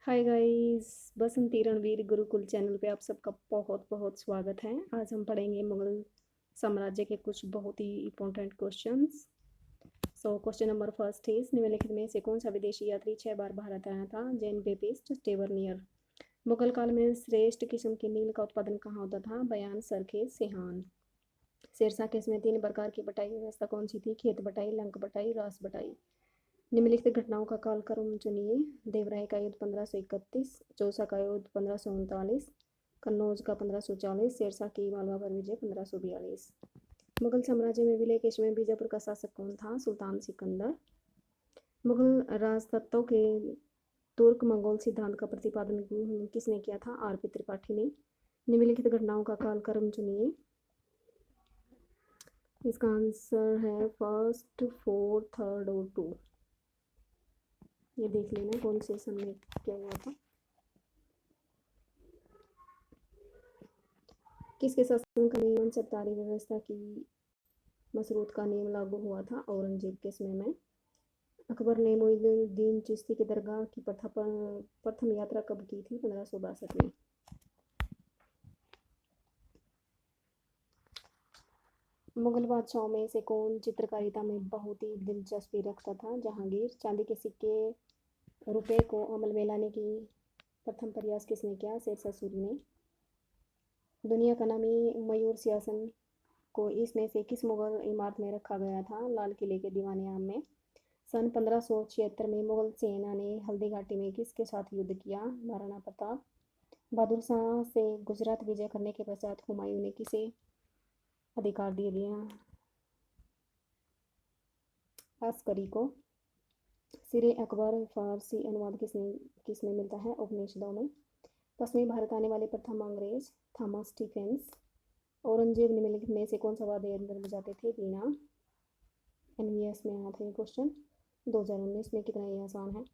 हाय guys. Basanti Ranveer Gurukul channel पे आप सबका बहुत बहुत स्वागत है। आज हम पढ़ेंगे मुगल साम्राज्य के कुछ बहुत ही important questions. Question number first is निम्नलिखित में से कौन सा विदेशी यात्री 6 बार भारत आया था? जैन बेपिस्ट टेवरनियर। मुगल काल में श्रेष्ठ किस्म की नील का उत्पादन कहाँ होता था? बयान, सरखेज, सिहान। शेरशाह केस में 3 प्रकार की बटाई व्यवस्था कौन सी थी? खेत बटाई, लंक बटाई, रास बटाई। निम्नलिखित घटनाओं का कालक्रम चुनिए। देवराय का युद्ध 1531, चौसा का युद्ध 1539, कन्नौज का 1540, शेरशाह की मालवा पर विजय 1542। मुगल साम्राज्य में विलय केश में बीजापुर का शासक कौन था? सुल्तान सिकंदर। मुगल राजतत्वों के तुर्क मंगोल सिद्धांत का प्रतिपादन किसने किया था? आर पी त्रिपाठी ने। निम्नलिखित घटनाओं का कालक्रम चुनिए। इसका आंसर है फर्स्ट, फोर्थ, थर्ड और टू। ये देख लेना कौन से सन में क्या हुआ था। किसके शासनकाल में मनसबदारी व्यवस्था की मशरूत का नियम लागू हुआ था? औरंगजेब के समय में। अकबर ने मोइनुद्दीन चिश्ती की दरगाह की प्रथम यात्रा कब की थी? 1562 में। मुगल बादशाहों में से कौन चित्रकारिता में बहुत ही दिलचस्पी रखता था? जहांगीर। चांदी के सिक्के रुपए को अमल में लाने की प्रथम प्रयास किसने किया? शेरशाह सूरी ने। दुनिया का नामी मयूर सिंहासन को इसमें से किस मुगल इमारत में रखा गया था? लाल किले के दीवाने आम में। सन 1576 में मुगल सेना ने हल्दी घाटी में किसके साथ युद्ध किया? महाराणा प्रताप। बहादुर शाह से गुजरात विजय करने के पश्चात हुमायूं ने किसे अधिकार दे दिया? अस्करी को। सिरे अकबर फारसी अनुवाद किसमें मिलता है? उपनिषदों में। पश्चिमी भारत आने वाले प्रथम अंग्रेज थॉमस स्टीफेंस। औरंगजेब निम्नलिखित में से कौन सा वाद्य यंत्र बजाते थे? वीणा। एनवीएस में आया था ये क्वेश्चन 2019 में। कितना ये आसान है।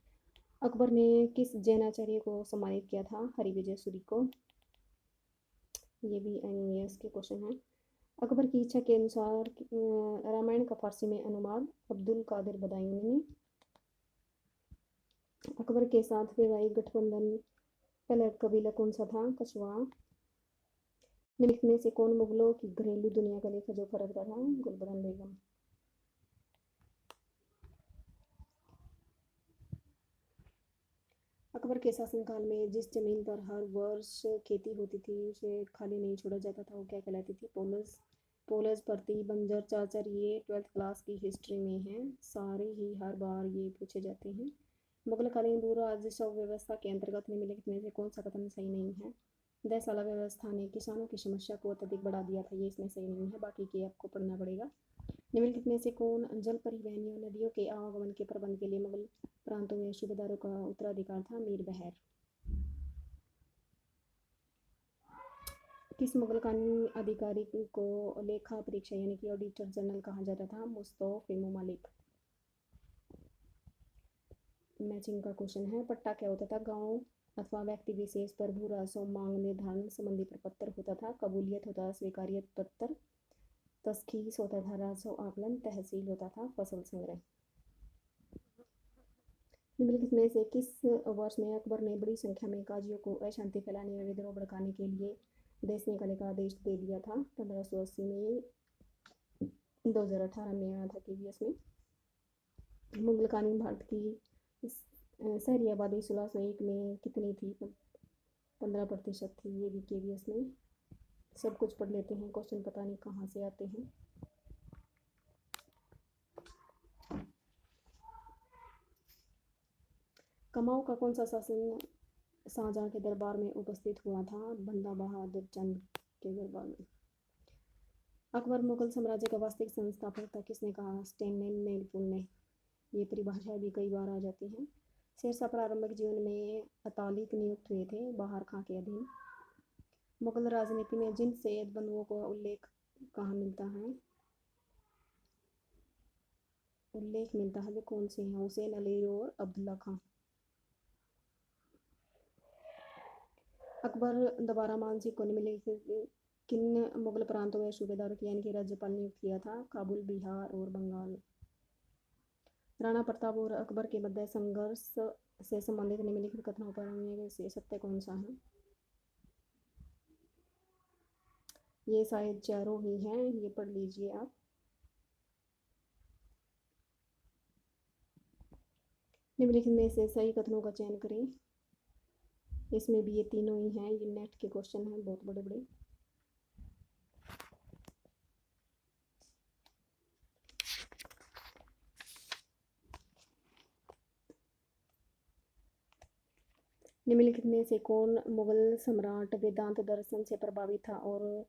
अकबर ने किस जैनाचार्य को सम्मानित किया था? हरिविजय सूरी को। ये भी एनवीएस के क्वेश्चन है। अकबर की इच्छा के अनुसार रामायण का फारसी में अनुवाद अब्दुल कादिर बदायूनी ने। अकबर के साथ वैवाहिक गठबंधन पहला कबीला कौन सा था? कछवाहा। निम्नलिखित में से कौन मुगलों की घरेलू दुनिया का लेखा जोखा रखता था? गुलबदन बेगम। अकबर के शासनकाल में जिस जमीन पर हर वर्ष खेती होती थी उसे खाली नहीं छोड़ा जाता था, वो क्या कहलाती थी? पोलस। पोलस प्रति बंजर चाचर। ये 12th क्लास की हिस्ट्री में है। सारे ही हर बार ये पूछे जाते हैं। मुगलकालीन भू राजस्व व्यवस्था के अंतर्गत निम्नलिखित में से कौन सा कथन सही नहीं है? दहसाला व्यवस्था ने किसानों की समस्या को अत्यधिक बढ़ा दिया था। ये इसमें सही नहीं है, बाकी के आपको पढ़ना पड़ेगा। निम्नलिखित में से कौन जल परिवहन या नदियों के आवागमन के प्रबंध के लिए मुगल प्रांतों में सूबेदारों का उत्तराधिकार था? मीर बहर। किस मुगल कानूनी अधिकारी को लेखा परीक्षा यानी कि ऑडिटर जनरल कहा जाता था? मुस्तफा मलिक। मैचिंग का क्वेश्चन है। पट्टा क्या होता था? गांव अथवा व्यक्ति विशेष पर भू राजस्व मांग निर्धारण संबंधी प्रपत्र होता था। कबूलियत होता था स्वीकार्यत पत्र। तस्खीस होता था राजस्व आकलन। तहसील होता था फसल संग्रह। निम्नलिखित में से किस वर्ष में अकबर ने बड़ी संख्या में काजियों को अशांति फैलाने या विद्रोह भड़काने के लिए देश निकालने का आदेश दे दिया था? 1580 में। 2018 में आया था केवीएस में। मुगलकालीन भारत की शहरी आबादी 1601 में कितनी थी? 15% थी। ये भी केवीएस में। सब कुछ पढ़ लेते हैं, क्वेश्चन पता नहीं कहाँ से आते हैं। कमाऊ का कौन सा शासन शाहजहां के दरबार में उपस्थित हुआ था? बंदा बहादुर चंद के दरबार में। अकबर मुगल साम्राज्य का वास्तविक संस्थापक था, किसने कहा? स्टेननेल ने। ये परिभाषा भी कई बार आ जाती है। शेरशाह प्रारंभिक जीवन में अतालिक नियुक्त हुए थे, बाहर खां के अधीन। मुगल राजनीति में जिन सैयद बंधुओं का उल्लेख कहाँ मिलता है? उल्लेख मिलता है, वे कौन से हैं? हुसैन अली और अब्दुल्ला खां। अकबर दोबारा मानसिक को निम्नलिखित किन मुगल प्रांतों में सूबेदार यानी कि राज्यपाल नियुक्त किया था? काबुल, बिहार और बंगाल। राणा प्रताप और अकबर के मध्य संघर्ष से संबंधित निम्नलिखित कथनों पर में से सत्य कौन सा है? ये शायद चारों ही हैं, ये पढ़ लीजिए आप। निम्नलिखित में से सही कथनों का चयन करें। इसमें भी ये तीनों ही हैं, ये नेट के क्वेश्चन हैं बहुत बड़े बड़े। निम्नलिखित में से कौन मुगल सम्राट वेदांत दर्शन से प्रभावित था और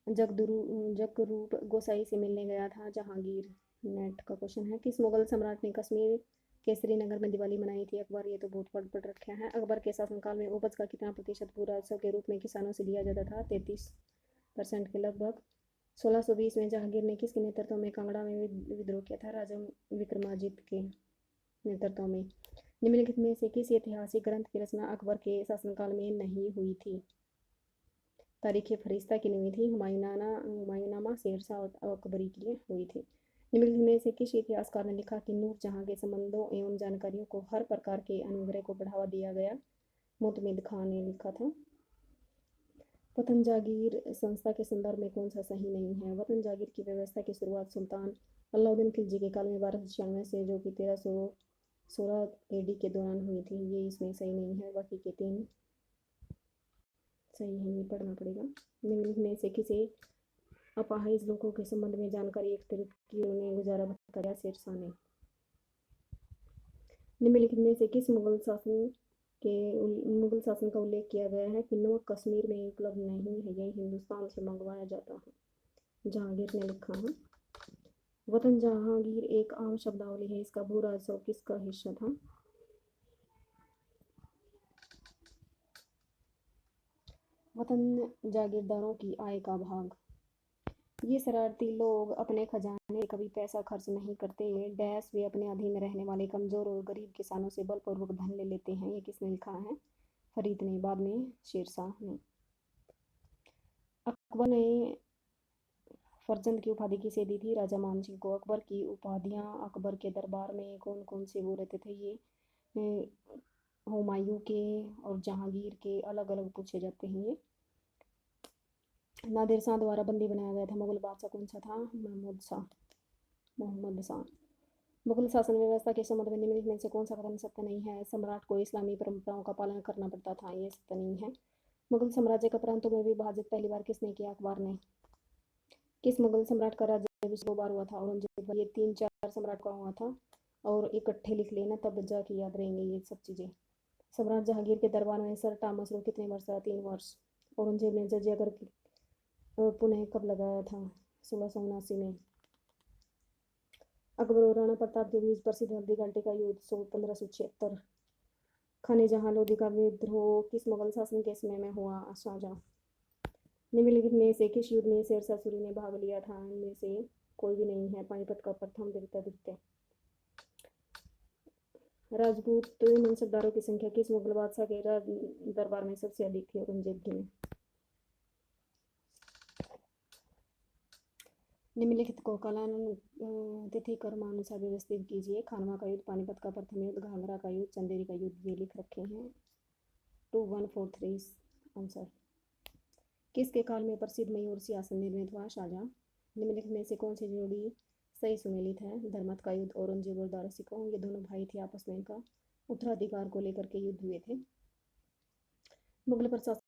जगरूप गोसाई से मिलने गया था? जहांगीर। नेट का क्वेश्चन है। किस मुगल सम्राट ने कश्मीर के श्रीनगर में दिवाली मनाई थी? अकबर। ये तो बहुत पढ़ रखे हैं। अकबर के शासनकाल में उपज का कितना प्रतिशत भू राजस्व के रूप में किसानों से लिया जाता था? 33% के लगभग। 1620 में जहांगीर ने किसके नेतृत्व में कांगड़ा में विद्रोह किया था? राजा विक्रमादित्य के नेतृत्व में। निम्नलिखित में से किस ऐतिहासिक ग्रंथ की रचना अकबर के शासनकाल में नहीं हुई थी? तारीख फरिश्ता की नहीं हुई थी, हुमायूंनामा शेरशाह और अकबरी के लिए हुई थी। निम्नलिखित में से किस इतिहासकार ने लिखा कि नूर जहां के संबंधों एवं जानकारियों को हर प्रकार के अनुग्रह को बढ़ावा दिया गया? मुतमिद खान ने लिखा था। वतन जागीर संस्था के संदर्भ में कौन सा सही नहीं है? वतन जागीर की व्यवस्था की शुरुआत सुल्तान अलाउद्दीन खिलजी के काल में 1296 से, जो कि 1316 AD के दौरान हुई थी। ये इसमें सही नहीं है, बाकी के तीन सही है, ये पढ़ना पड़ेगा। निम्नलिखित में से किसे अपाहिज लोगों के संबंध में जानकारी एकत्रित की उन्हें गुजारा बताया? शेरशाह ने। निम्नलिखित में से किस मुगल शासन का उल्लेख किया गया है कि नमक कश्मीर में उपलब्ध नहीं है, यह हिंदुस्तान से मंगवाया जाता है? जहांगीर ने लिखा है। वतन जहांगीर एक आम शब्दावली है, इसका भू राजस्व किसका हिस्सा था? वतन जागीरदारों की आय का भाग। ये शरारती लोग अपने खजाने कभी पैसा खर्च नहीं करते, डैश वे अपने अधीन रहने वाले कमजोर और गरीब किसानों से बलपूर्वक धन ले लेते हैं। ये किसने लिखा है? फरीद ने, बाद में शेरशाह ने। अकबर ने फरजंद की उपाधि किसे दी थी? राजा मान सिंह को। अकबर की उपाधियां अकबर के दरबार में कौन कौन से वो रहते थे? ये हुमायूं के और जहांगीर के अलग अलग पूछे जाते हैं। ये नादिर शाह द्वारा बंदी बनाया गया था मुगल बादशाह कौन सा था? मोहम्मद शाह। मुगल शासन व्यवस्था के संबंध में निम्नलिखित में से कौन सा कथन सत्य नहीं है? सम्राट को इस्लामी परंपराओं का पालन करना पड़ता था। ये सत्य नहीं है। मुगल साम्राज्य का प्रांतों में विभाजित पहली बार किसने किया? अकबर ने। किस मुगल सम्राट का राज्याभिषेक 2 बार हुआ था? औरंगजेब। ये 3-4 सम्राट का हुआ था और इकट्ठे लिख लेना, तब जाके याद रहेंगे ये सब चीज़ें। सम्राट जहांगीर के दरबार में सर टॉमस रो कितने वर्ष रहा? 3 वर्ष। औरंगजेब ने जजिया कर पुनः कब लगाया था? 1679 में। अकबर और राणा प्रताप के बीच प्रसिद्ध हल्दी घाटी का युद्ध 1576। खाने जहां लोधी का विद्रोह किस मुगल शासन के समय में हुआ? शाहजहां। निम्नलिखित में से किस युद्ध में शेरशाह सूरी ने भाग लिया था? इनमें से कोई भी नहीं है। पानीपत का प्रथम द्वितीय। राजपूत मनसबदारों की संख्या किस मुगल बादशाह के दरबार में सबसे अधिक थी? औरंगजेब की में। निम्नलिखित को कालान तिथि क्रमानुसार व्यवस्थित कीजिए। खानवा का युद्ध, पानीपत का प्रथम युद्ध, घाघरा का युद्ध, चंदेरी का युद्ध। ये लिख रखे हैं। 2143 आंसर। किसके काल में प्रसिद्ध मयूर सिंहासन निर्मित हुआ? शाहजहां। निम्नलिखित में से कौन सी जोड़ी सही सुमेलित है? धर्मत का युद्ध, औरंगजेब और दारा सिकोह। ये दोनों भाई थे, आपस में इनका उत्तराधिकार को लेकर के युद्ध हुए थे। मुगल प्रशासन